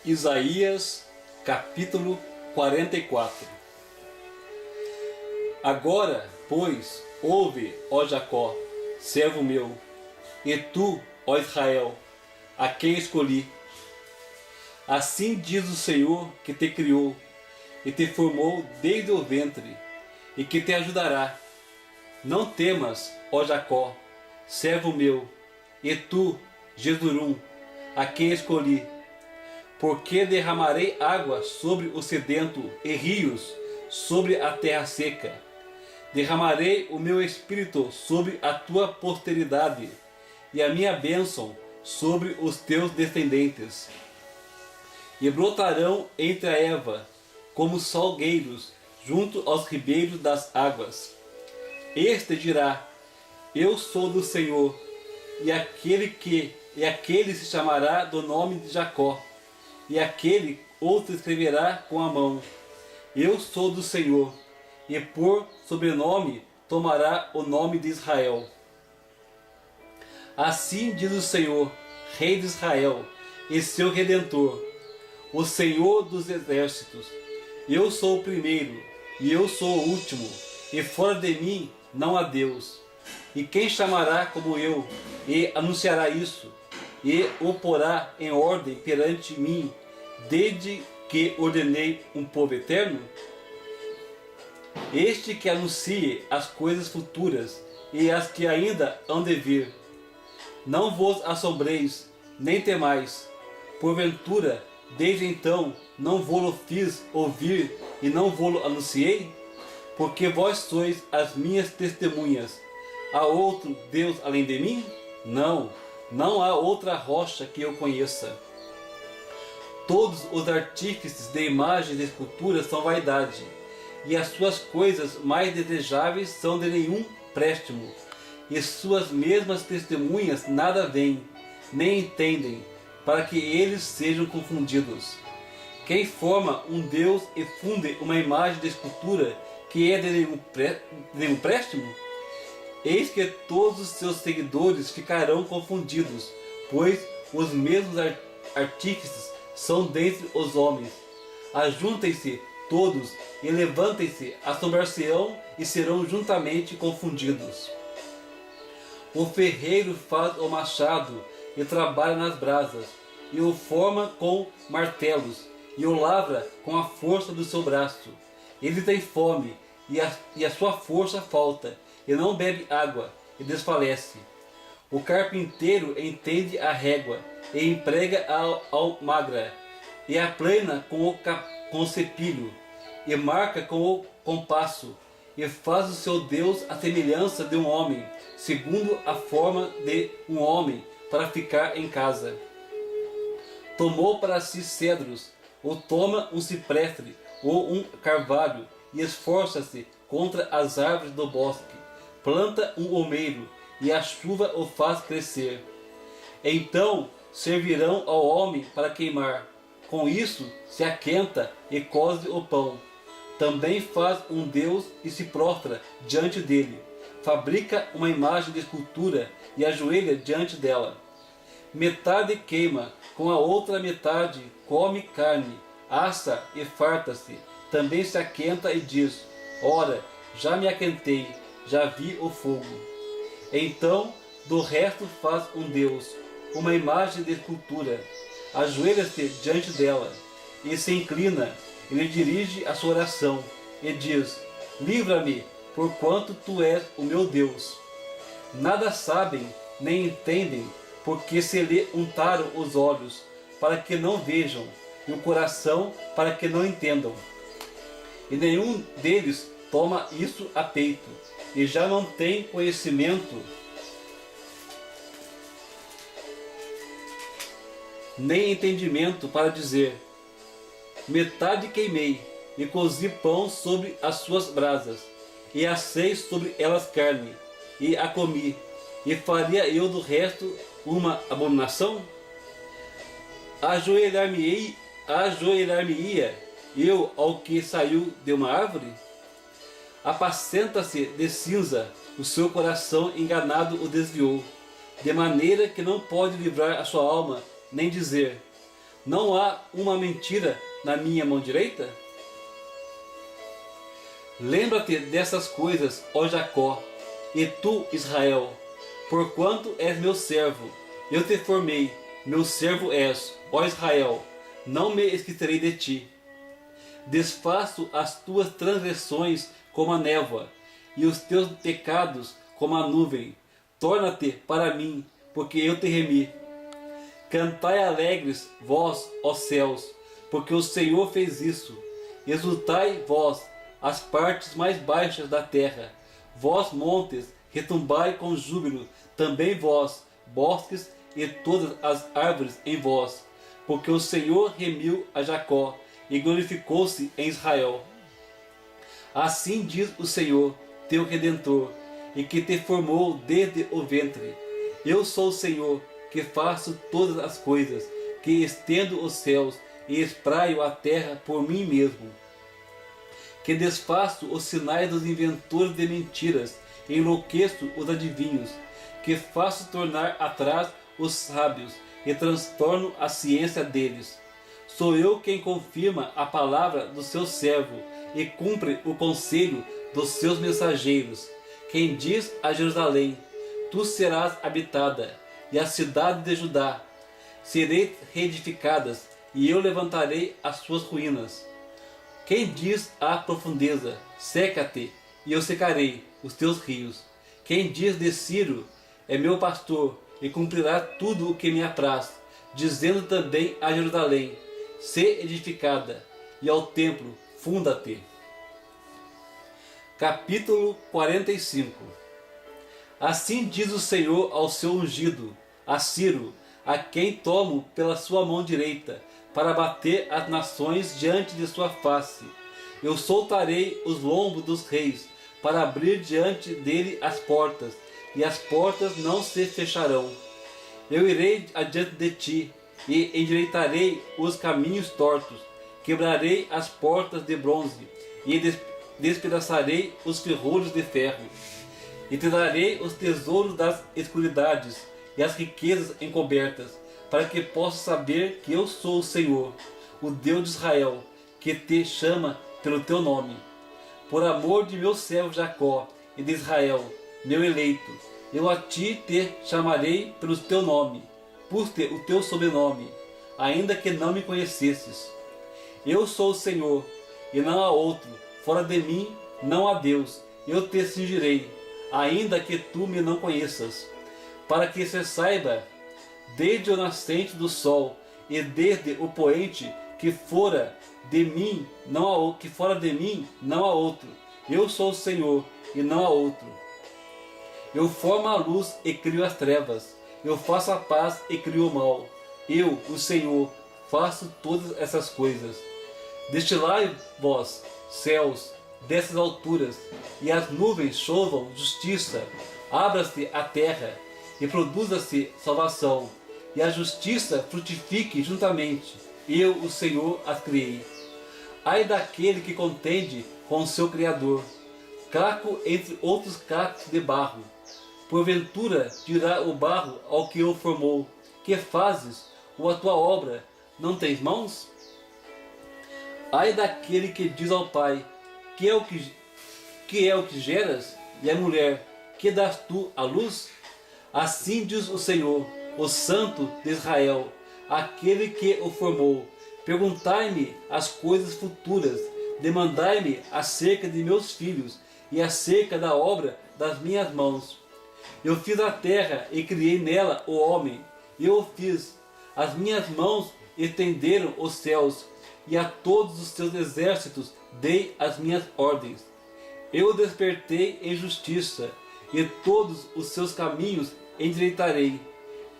Isaías, capítulo 44. Agora, pois, ouve, ó Jacó, servo meu, e tu, ó Israel, a quem escolhi. Assim diz o Senhor que te criou, e te formou desde o ventre, e que te ajudará. Não temas, ó Jacó, servo meu, e tu, Jesurum, a quem escolhi. Porque derramarei água sobre o sedento e rios sobre a terra seca. Derramarei o meu espírito sobre a tua posteridade e a minha bênção sobre os teus descendentes. E brotarão entre a erva, como salgueiros, junto aos ribeiros das águas. Este dirá: Eu sou do Senhor, e aquele se chamará do nome de Jacó. E aquele outro escreverá com a mão: Eu sou do Senhor, e por sobrenome tomará o nome de Israel. Assim diz o Senhor, Rei de Israel, e seu Redentor, o Senhor dos exércitos: Eu sou o primeiro, e eu sou o último, e fora de mim não há Deus. E quem chamará como eu, e anunciará isso, e o porá em ordem perante mim, desde que ordenei um povo eterno? Este que anuncie as coisas futuras e as que ainda hão de vir. Não vos assombreis, nem temais. Porventura, desde então, não vô-lo fiz ouvir e não vô-lo anunciei? Porque vós sois as minhas testemunhas. Há outro Deus além de mim? Não, não há outra rocha que eu conheça. Todos os artífices de imagens e esculturas são vaidade, e as suas coisas mais desejáveis são de nenhum préstimo, e suas mesmas testemunhas nada veem, nem entendem, para que eles sejam confundidos. Quem forma um Deus e funde uma imagem de escultura que é de nenhum préstimo? Eis que todos os seus seguidores ficarão confundidos, pois os mesmos artífices são dentre os homens. Ajuntem-se todos e levantem-se, assombrar-se-ão e serão juntamente confundidos. O ferreiro faz o machado e trabalha nas brasas, e o forma com martelos, e o lavra com a força do seu braço. Ele tem fome, e a sua força falta, e não bebe água, e desfalece. O carpinteiro entende a régua, e emprega a almagra, e aplana com o cepilho, e marca com o compasso, e faz o seu Deus a semelhança de um homem, segundo a forma de um homem, para ficar em casa. Tomou para si cedros, ou toma um cipreste, ou um carvalho, e esforça-se contra as árvores do bosque. Planta um olmeiro, e a chuva o faz crescer. Então servirão ao homem para queimar. Com isso se aquenta e coze o pão. Também faz um Deus e se prostra diante dele. Fabrica uma imagem de escultura e ajoelha diante dela. Metade queima, com a outra metade come carne, assa e farta-se. Também se aquenta e diz: Ora, já me aquentei, já vi o fogo. Então do resto faz um Deus, uma imagem de escultura. Ajoelha-se diante dela, e se inclina, e lhe dirige a sua oração, e diz: Livra-me, porquanto tu és o meu Deus. Nada sabem, nem entendem, porque se lhe untaram os olhos, para que não vejam, e o coração, para que não entendam. E nenhum deles toma isso a peito, e já não tem conhecimento nem entendimento para dizer: Metade queimei, e cozi pão sobre as suas brasas, e assei sobre elas carne, e a comi, e faria eu do resto uma abominação? Ajoelhar-me-ia eu ao que saiu de uma árvore? Apacenta-se de cinza, o seu coração enganado o desviou, de maneira que não pode livrar a sua alma, nem dizer: não há uma mentira na minha mão direita? Lembra-te dessas coisas, ó Jacó, e tu, Israel, porquanto és meu servo, eu te formei, meu servo és, ó Israel, não me esquecerei de ti. Desfaço as tuas transgressões como a névoa, e os teus pecados como a nuvem. Torna-te para mim, porque eu te remi. Cantai alegres, vós, ó céus, porque o Senhor fez isso. Exultai, vós, as partes mais baixas da terra. Vós, montes, retumbai com júbilo, também vós, bosques e todas as árvores em vós. Porque o Senhor remiu a Jacó e glorificou-se em Israel. Assim diz o Senhor, teu Redentor, e que te formou desde o ventre. Eu sou o Senhor, que faço todas as coisas, que estendo os céus e espraio a terra por mim mesmo. Que desfaço os sinais dos inventores de mentiras, e enlouqueço os adivinhos, que faço tornar atrás os sábios, e transtorno a ciência deles. Sou eu quem confirma a palavra do seu servo, e cumpre o conselho dos seus mensageiros. Quem diz a Jerusalém, tu serás habitada, e a cidade de Judá serei reedificadas, e eu levantarei as suas ruínas. Quem diz à profundeza, seca-te, e eu secarei os teus rios. Quem diz de Ciro, é meu pastor, e cumprirá tudo o que me apraz, dizendo também a Jerusalém, sê edificada, e ao templo, funda-te. Capítulo 45. Assim diz o Senhor ao seu ungido, a Ciro, a quem tomo pela sua mão direita, para bater as nações diante de sua face. Eu soltarei os lombos dos reis, para abrir diante dele as portas, e as portas não se fecharão. Eu irei adiante de ti, e endireitarei os caminhos tortos, quebrarei as portas de bronze, e despedaçarei os ferrolhos de ferro, e te darei os tesouros das escuridades, e as riquezas encobertas, para que possas saber que eu sou o Senhor, o Deus de Israel, que te chama pelo teu nome. Por amor de meu servo Jacó e de Israel, meu eleito, eu a ti te chamarei pelo teu nome, por-te o teu sobrenome, ainda que não me conhecesses. Eu sou o Senhor, e não há outro, fora de mim não há Deus, eu te cingirei, ainda que tu me não conheças, para que se saiba, desde o nascente do sol, e desde o poente, que fora de mim não há outro. Eu sou o Senhor, e não há outro. Eu formo a luz e crio as trevas. Eu faço a paz e crio o mal. Eu, o Senhor, faço todas essas coisas. Destilai vós, céus, dessas alturas, e as nuvens chovam justiça. Abra-se a terra, e produza-se salvação, e a justiça frutifique juntamente. Eu, o Senhor, as criei. Ai daquele que contende com o seu Criador, caco entre outros cacos de barro. Porventura dirá o barro ao que o formou, que fazes, ou a tua obra, não tens mãos? Ai daquele que diz ao pai, que é o que geras, e à mulher, que dás tu à luz? Assim diz o Senhor, o Santo de Israel, aquele que o formou. Perguntai-me as coisas futuras, demandai-me acerca de meus filhos e acerca da obra das minhas mãos. Eu fiz a terra e criei nela o homem, eu o fiz. As minhas mãos estenderam os céus, e a todos os seus exércitos dei as minhas ordens. Eu o despertei em justiça, e todos os seus caminhos endireitarei.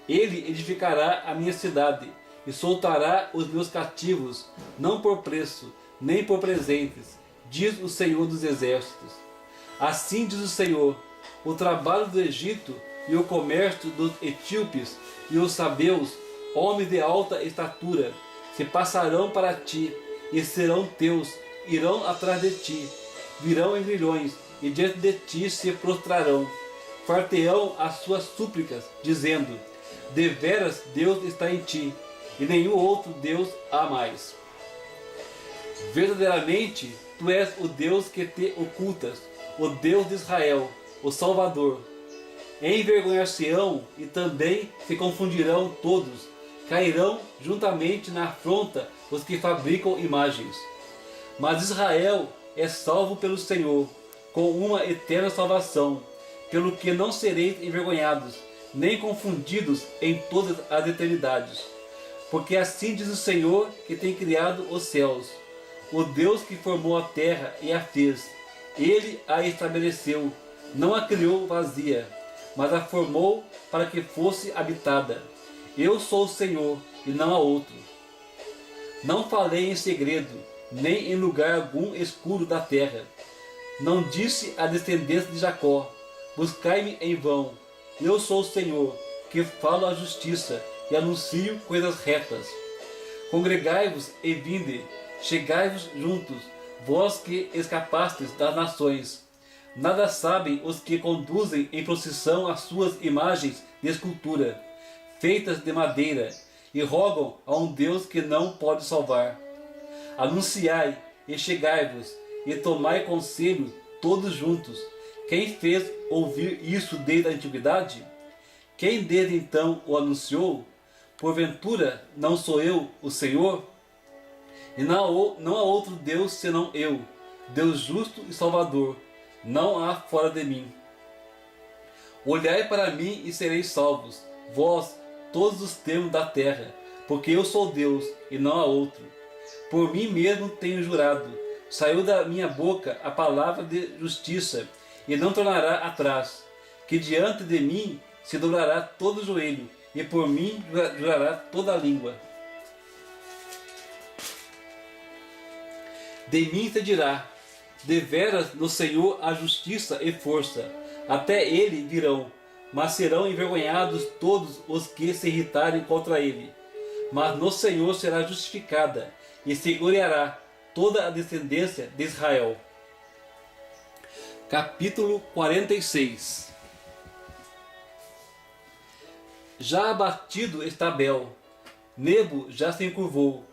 Ele edificará a minha cidade, e soltará os meus cativos, não por preço, nem por presentes, diz o Senhor dos Exércitos. Assim diz o Senhor, o trabalho do Egito e o comércio dos etíopes e os sabeus, homens de alta estatura, se passarão para ti, e serão teus, irão atrás de ti, virão em grilhões, e diante de ti se prostrarão. Farteão as suas súplicas, dizendo, deveras Deus está em ti, e nenhum outro Deus há mais. Verdadeiramente, tu és o Deus que te ocultas, o Deus de Israel, o Salvador. Envergonhar-se-ão e também se confundirão todos, cairão juntamente na afronta os que fabricam imagens. Mas Israel é salvo pelo Senhor, com uma eterna salvação, pelo que não sereis envergonhados, nem confundidos em todas as eternidades. Porque assim diz o Senhor que tem criado os céus, o Deus que formou a terra e a fez. Ele a estabeleceu, não a criou vazia, mas a formou para que fosse habitada. Eu sou o Senhor e não há outro. Não falei em segredo, nem em lugar algum escuro da terra. Não disse à descendência de Jacó: buscai-me em vão. Eu sou o Senhor, que falo a justiça e anuncio coisas retas. Congregai-vos e vinde, chegai-vos juntos, vós que escapastes das nações. Nada sabem os que conduzem em procissão as suas imagens de escultura, feitas de madeira, e rogam a um Deus que não pode salvar. Anunciai e chegai-vos, e tomai conselho todos juntos. Quem fez ouvir isso desde a antiguidade? Quem desde então o anunciou? Porventura não sou eu, o Senhor? E não há outro Deus senão eu, Deus justo e Salvador. Não há fora de mim. Olhai para mim e sereis salvos, vós, todos os termos da terra, porque eu sou Deus e não há outro. Por mim mesmo tenho jurado, saiu da minha boca a palavra de justiça, e não tornará atrás, que diante de mim se dobrará todo o joelho, e por mim jurará toda a língua. De mim se dirá: deveras no Senhor há justiça e força, até ele virão, mas serão envergonhados todos os que se irritarem contra ele. Mas no Senhor será justificada, e se gloriará toda a descendência de Israel. Capítulo 46. Já abatido está Bel, Nebo já se encurvou,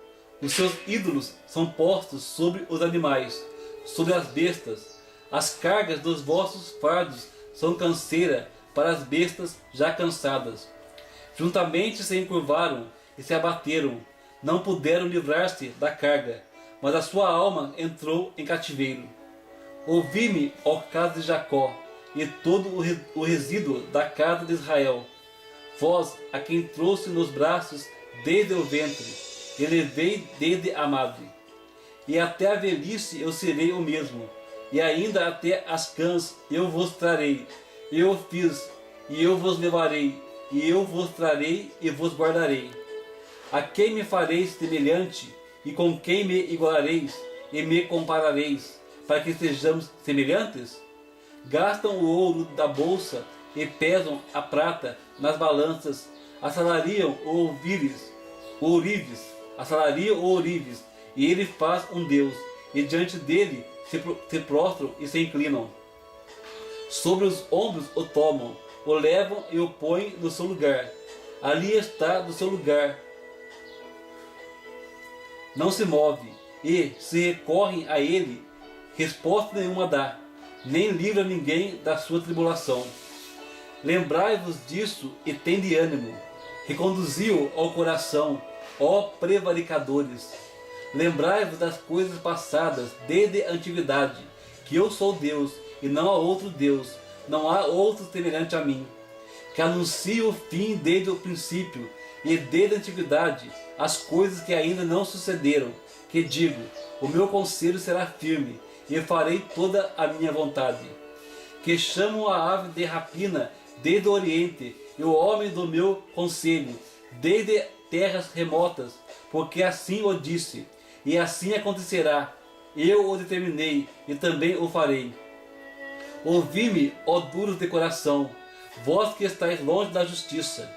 os seus ídolos são postos sobre os animais, sobre as bestas. As cargas dos vossos fardos são canseira para as bestas já cansadas. Juntamente se encurvaram e se abateram, não puderam livrar-se da carga, mas a sua alma entrou em cativeiro. Ouvi-me, ó casa de Jacó, e todo o resíduo da casa de Israel, vós a quem trouxe nos braços desde o ventre, e levei desde a madre. E até a velhice eu serei o mesmo, e ainda até as cãs eu vos trarei. Eu fiz, e eu vos levarei, e eu vos trarei e vos guardarei. A quem me fareis semelhante, e com quem me igualareis, e me comparareis, para que sejamos semelhantes? Gastam o ouro da bolsa, e pesam a prata nas balanças, assalariam o ourives, e ele faz um Deus, e diante dele se prostram e se inclinam. Sobre os ombros o tomam, o levam e o põem no seu lugar. Ali está no seu lugar. Não se move, e se recorrem a ele, resposta nenhuma dá, nem livra ninguém da sua tribulação. Lembrai-vos disso e tende ânimo. Reconduzi-o ao coração, ó prevaricadores. Lembrai-vos das coisas passadas desde a antiguidade, que eu sou Deus e não há outro Deus, não há outro semelhante a mim, que anuncio o fim desde o princípio e desde a antiguidade as coisas que ainda não sucederam, que digo: o meu conselho será firme e farei toda a minha vontade. Que chamo a ave de rapina desde o oriente e o homem do meu conselho desde terras remotas, porque assim o disse, e assim acontecerá. Eu o determinei e também o farei. Ouvi-me, ó duros de coração, vós que estáis longe da justiça.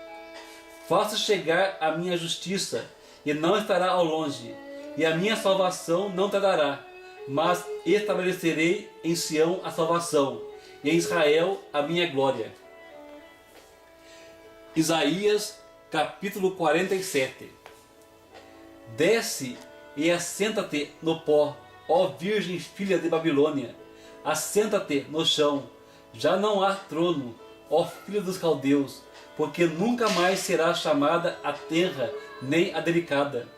Faça chegar a minha justiça, e não estará ao longe, e a minha salvação não tardará, mas estabelecerei em Sião a salvação, e em Israel a minha glória. Isaías, capítulo 47. Desce e assenta-te no pó, ó Virgem filha de Babilônia. Assenta-te no chão, já não há trono, ó filha dos caldeus, porque nunca mais será chamada a terra, nem a delicada.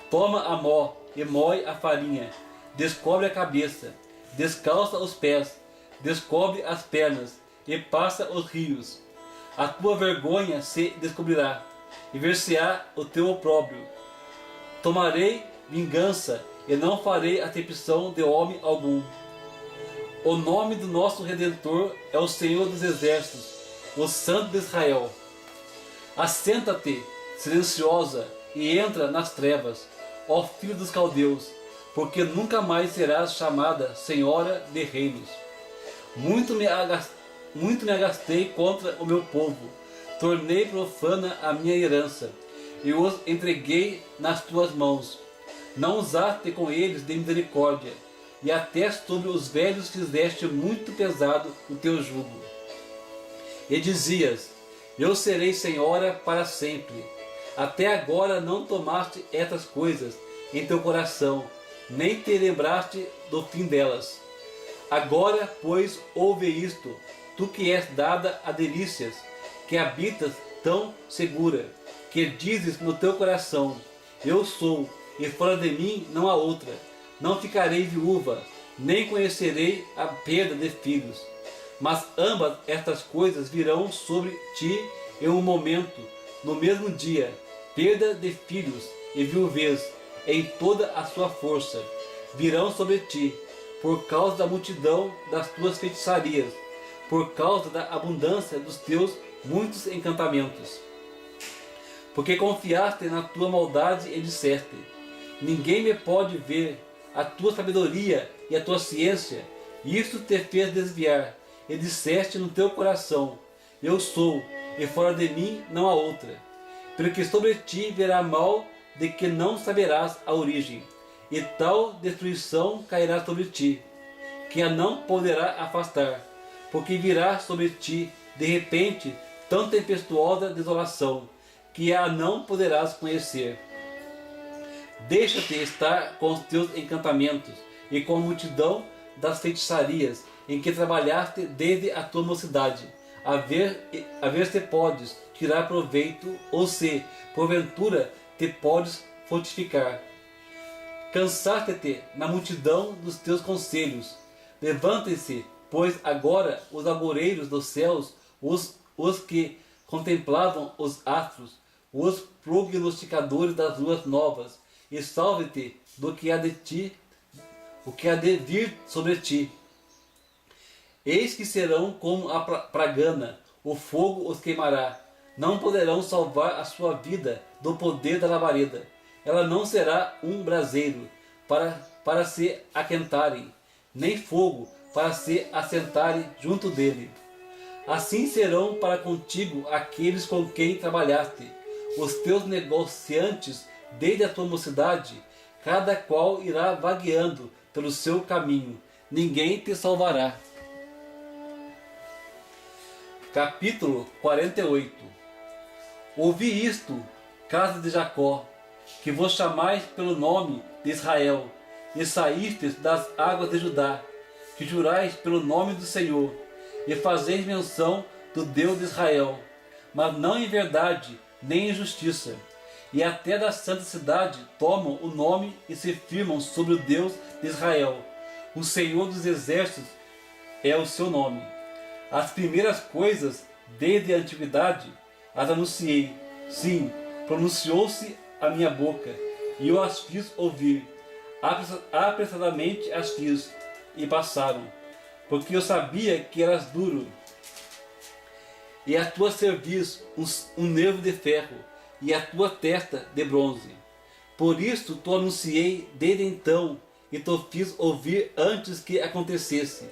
Toma a mó e moe a farinha, descobre a cabeça, descalça os pés, descobre as pernas e passa os rios. A tua vergonha se descobrirá, e ver-se-á o teu opróbrio. Tomarei vingança e não farei acepção de homem algum. O nome do nosso Redentor é o Senhor dos Exércitos, o Santo de Israel. Assenta-te, silenciosa, e entra nas trevas, ó filho dos caldeus, porque nunca mais serás chamada Senhora de reinos. Muito me agastei contra o meu povo, tornei profana a minha herança, e os entreguei nas tuas mãos. Não usaste com eles de misericórdia, e até sobre os velhos fizeste muito pesado o teu jugo. E dizias: eu serei senhora para sempre. Até agora não tomaste estas coisas em teu coração, nem te lembraste do fim delas. Agora, pois, ouve isto, tu que és dada a delícias, que habitas tão segura, que dizes no teu coração: eu sou, e fora de mim não há outra. Não ficarei viúva, nem conhecerei a perda de filhos. Mas ambas estas coisas virão sobre ti em um momento, no mesmo dia, perda de filhos e viuvez, em toda a sua força, virão sobre ti, por causa da multidão das tuas feitiçarias, por causa da abundância dos teus muitos encantamentos. Porque confiaste na tua maldade e disseste: ninguém me pode ver. A tua sabedoria e a tua ciência, isto te fez desviar, e disseste no teu coração: eu sou, e fora de mim não há outra. Porque sobre ti virá mal de que não saberás a origem, e tal destruição cairá sobre ti, que a não poderá afastar, porque virá sobre ti, de repente, tão tempestuosa desolação, que a não poderás conhecer. Deixa-te estar com os teus encantamentos e com a multidão das feitiçarias em que trabalhaste desde a tua mocidade, a ver se podes tirar proveito ou se, porventura, te podes fortificar. Cansaste-te na multidão dos teus conselhos. Levantem-se, pois, agora os agoureiros dos céus, os que contemplavam os astros, os prognosticadores das luas novas, e salve-te do que há de ti, o que há de vir sobre ti. Eis que serão como a pragana, o fogo os queimará. Não poderão salvar a sua vida do poder da labareda. Ela não será um braseiro para se aquentarem, nem fogo para se assentarem junto dele. Assim serão para contigo aqueles com quem trabalhaste, os teus negociantes desde a tua mocidade, cada qual irá vagueando pelo seu caminho, ninguém te salvará. Capítulo 48. Ouvi isto, casa de Jacó, que vos chamais pelo nome de Israel, e saístes das águas de Judá, que jurais pelo nome do Senhor, e fazeis menção do Deus de Israel, mas não em verdade, nem em justiça. E até da santa cidade tomam o nome e se firmam sobre o Deus de Israel. O Senhor dos Exércitos é o seu nome. As primeiras coisas, desde a antiguidade, as anunciei. Sim, pronunciou-se a minha boca, e eu as fiz ouvir. Apressadamente as fiz, e passaram, porque eu sabia que eras duro, e a tua cerviz um nervo de ferro, e a tua testa de bronze. Por isso te anunciei desde então, e te fiz ouvir antes que acontecesse,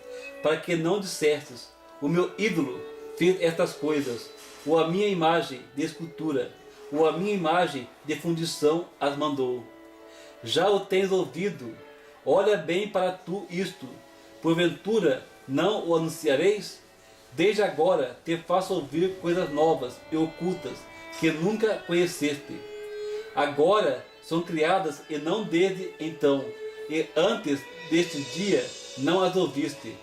para que não dissestes: o meu ídolo fez estas coisas, ou a minha imagem de escultura, ou a minha imagem de fundição as mandou. Já o tens ouvido, olha bem para tu isto, porventura não o anunciareis? Desde agora te faço ouvir coisas novas e ocultas, que nunca conheceste. Agora são criadas e não desde então, e antes deste dia não as ouviste,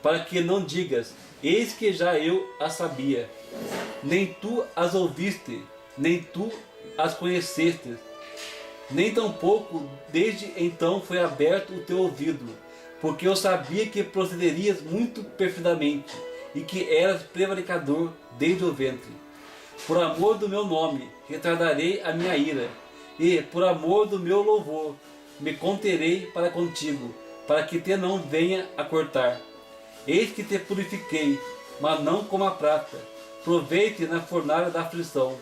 para que não digas, eis que já eu as sabia. Nem tu as ouviste, nem tu as conheceste, nem tampouco desde então foi aberto o teu ouvido, porque eu sabia que procederias muito perfidamente, e que eras prevaricador desde o ventre. Por amor do meu nome, retardarei a minha ira, e por amor do meu louvor, me conterei para contigo, para que te não venha a cortar. Eis que te purifiquei, mas não como a prata. Provei-te na fornalha da aflição.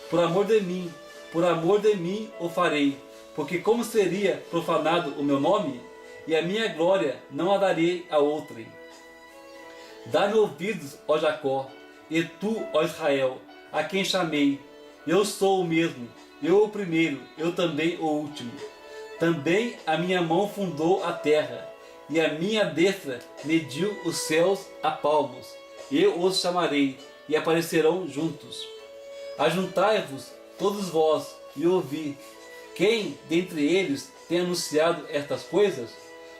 Por amor de mim o farei, porque como seria profanado o meu nome, e a minha glória não a darei a outrem. Dá-me ouvidos, ó Jacó, e tu, ó Israel, a quem chamei. Eu sou o mesmo, eu o primeiro, eu também o último. Também a minha mão fundou a terra, e a minha destra mediu os céus a palmos. Eu os chamarei, e aparecerão juntos. Ajuntai-vos, todos vós, e ouvi. Quem dentre eles tem anunciado estas coisas?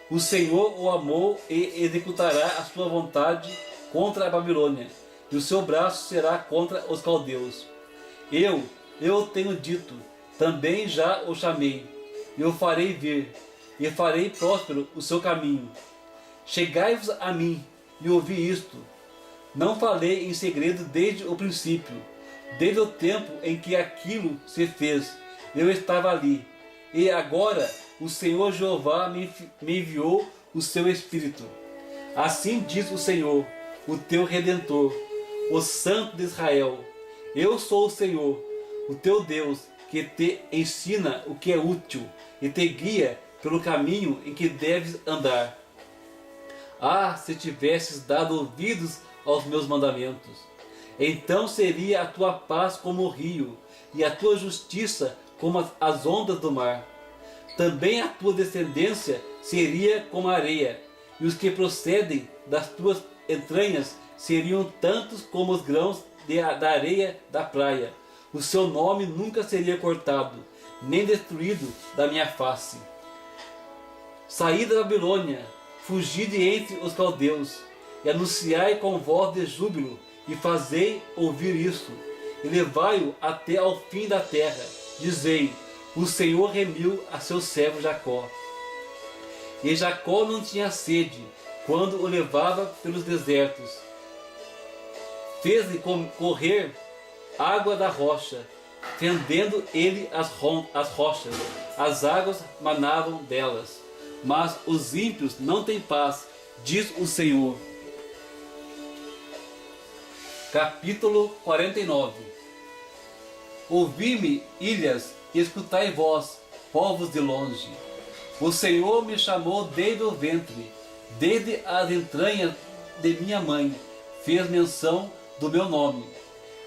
O Senhor o amou e executará a sua vontade contra a Babilônia, e o seu braço será contra os caldeus. Eu o tenho dito, também já o chamei, e o farei vir, e farei próspero o seu caminho. Chegai-vos a mim, e ouvi isto. Não falei em segredo desde o princípio, desde o tempo em que aquilo se fez, eu estava ali. E agora o Senhor Jeová me enviou o seu Espírito. Assim diz o Senhor, o teu Redentor, o Santo de Israel. Eu sou o Senhor, o teu Deus, que te ensina o que é útil e te guia pelo caminho em que deves andar. Ah, se tivesses dado ouvidos aos meus mandamentos, então seria a tua paz como o rio, e a tua justiça como as ondas do mar. Também a tua descendência seria como a areia, e os que procedem das tuas entranhas seriam tantos como os grãos da areia da praia. O seu nome nunca seria cortado, nem destruído da minha face. Saí da Babilônia, fugi de entre os caldeus, e anunciai com voz de júbilo, e fazei ouvir isso, e levai-o até ao fim da terra. Dizei, o Senhor remiu a seu servo Jacó. E Jacó não tinha sede, quando o levava pelos desertos. Fez-lhe correr água da rocha, fendendo ele as rochas, as águas manavam delas. Mas os ímpios não têm paz, diz o Senhor. Capítulo 49. Ouvi-me, ilhas, e escutai vós, povos de longe. O Senhor me chamou desde o ventre, desde as entranhas de minha mãe, fez menção do meu nome,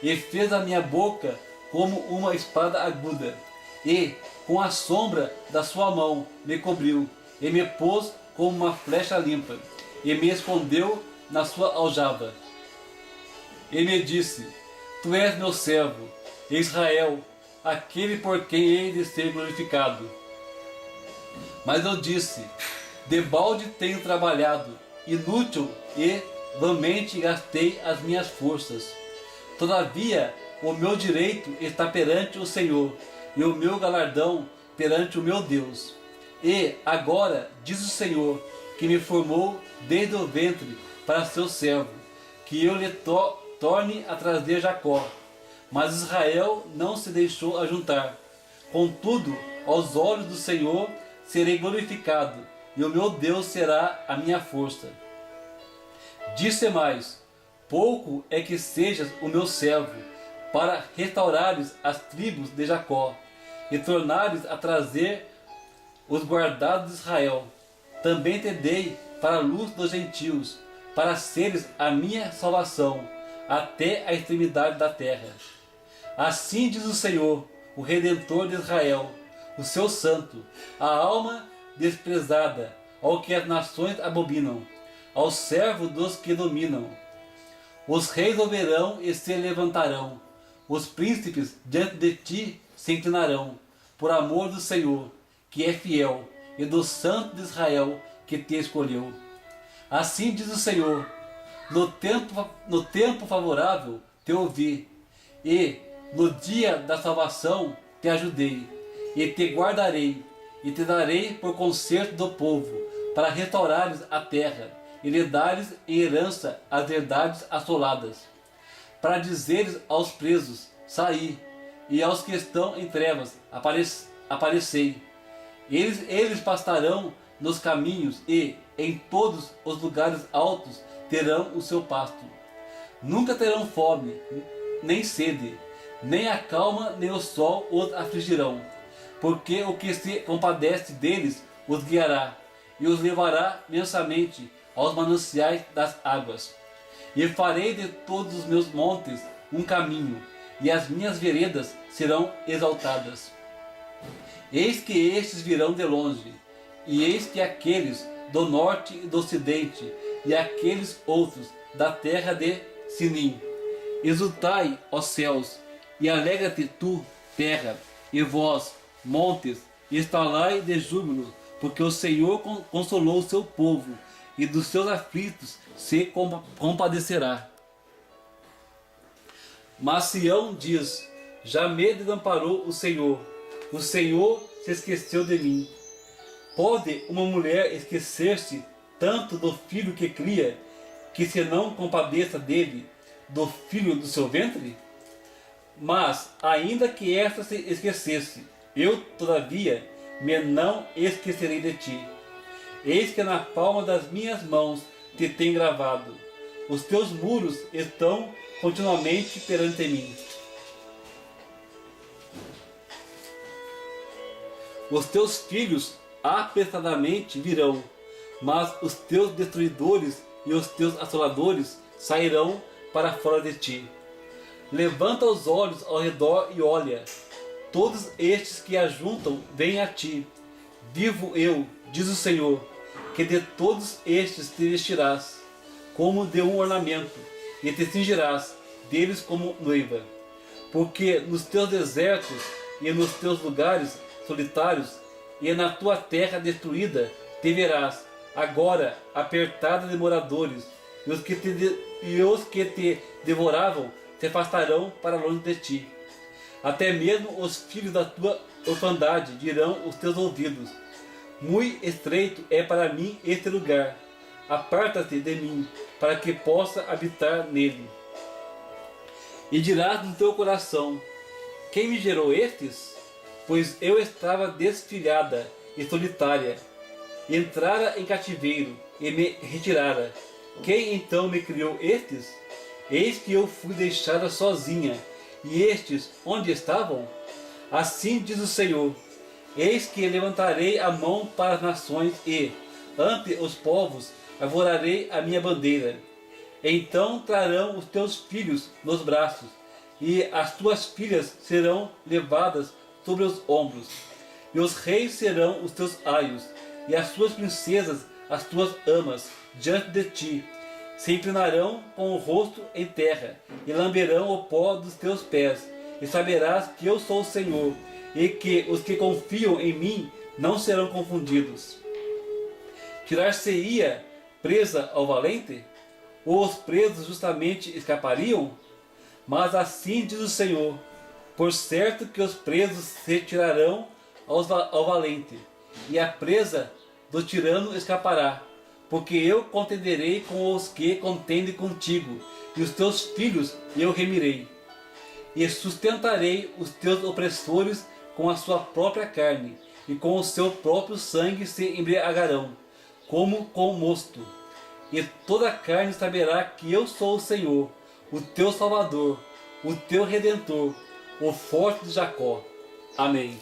e fez a minha boca como uma espada aguda, e com a sombra da sua mão me cobriu, e me pôs como uma flecha limpa, e me escondeu na sua aljava. E me disse, tu és meu servo, Israel, aquele por quem hei de ser glorificado. Mas eu disse, debalde tenho trabalhado, inútil e vãmente gastei as minhas forças. Todavia, o meu direito está perante o Senhor, e o meu galardão perante o meu Deus. E agora, diz o Senhor, que me formou desde o ventre para seu servo, que eu lhe torne a trazer Jacó. Mas Israel não se deixou ajuntar. Contudo, aos olhos do Senhor serei glorificado, e o meu Deus será a minha força. Disse mais, pouco é que sejas o meu servo, para restaurares as tribos de Jacó, e tornares a trazer os guardados de Israel. Também te dei para a luz dos gentios, para seres a minha salvação, até a extremidade da terra. Assim diz o Senhor, o Redentor de Israel, o seu santo, a alma desprezada, ao que as nações abominam, ao servo dos que dominam. Os reis ouvirão e se levantarão, os príncipes diante de ti se inclinarão, por amor do Senhor, que é fiel, e do Santo de Israel, que te escolheu. Assim diz o Senhor: no tempo favorável te ouvi, e no dia da salvação te ajudei, e te guardarei, e te darei por conserto do povo, para restaurares a terra, e lhe dares em herança as verdades assoladas, para dizeres aos presos: saí, e aos que estão em trevas: aparecei. Eles pastarão nos caminhos e, em todos os lugares altos, terão o seu pasto. Nunca terão fome, nem sede, nem a calma nem o sol os afligirão, porque o que se compadece deles os guiará, e os levará mansamente aos mananciais das águas. E farei de todos os meus montes um caminho, e as minhas veredas serão exaltadas. Eis que estes virão de longe, e eis que aqueles do norte e do ocidente, e aqueles outros da terra de Sinim. Exultai, ó céus, e alegra-te tu, terra, e vós, montes, e estalai de júbilo, porque o Senhor consolou o seu povo, e dos seus aflitos se compadecerá. Mas Sião diz: já me desamparou o Senhor se esqueceu de mim. Pode uma mulher esquecer-se tanto do filho que cria, que se não compadeça dele, do filho do seu ventre? Mas, ainda que esta se esquecesse, eu, todavia, me não esquecerei de ti. Eis que na palma das minhas mãos te tenho gravado. Os teus muros estão continuamente perante mim. Os teus filhos apressadamente virão, mas os teus destruidores e os teus assoladores sairão para fora de ti. Levanta os olhos ao redor e olha. Todos estes que ajuntam vêm a ti. Vivo eu, diz o Senhor, que de todos estes te vestirás como de um ornamento, e te cingirás deles como noiva. Porque nos teus desertos e nos teus lugares solitários e na tua terra destruída te verás agora apertada de moradores, e os que te devoravam se afastarão para longe de ti. Até mesmo os filhos da tua orfandade dirão os teus ouvidos: muito estreito é para mim este lugar, aparta-te de mim, para que possa habitar nele. E dirás no teu coração: quem me gerou estes? Pois eu estava desfilhada e solitária, entrara em cativeiro e me retirara. Quem então me criou estes? Eis que eu fui deixada sozinha, e estes onde estavam? Assim diz o Senhor: eis que levantarei a mão para as nações e, ante os povos, arvorarei a minha bandeira. Então trarão os teus filhos nos braços, e as tuas filhas serão levadas sobre os ombros, e os reis serão os teus aios, e as tuas princesas as tuas amas diante de ti. Se inclinarão com o rosto em terra, e lamberão o pó dos teus pés, e saberás que eu sou o Senhor, e que os que confiam em mim não serão confundidos. Tirar-se-ia presa ao valente? Ou os presos justamente escapariam? Mas assim diz o Senhor: por certo que os presos se tirarão ao valente, e a presa do tirano escapará, porque eu contenderei com os que contendem contigo, e os teus filhos eu remirei. E sustentarei os teus opressores com a sua própria carne, e com o seu próprio sangue se embriagarão, como com mosto. E toda a carne saberá que eu sou o Senhor, o teu Salvador, o teu Redentor, o forte de Jacó. Amém.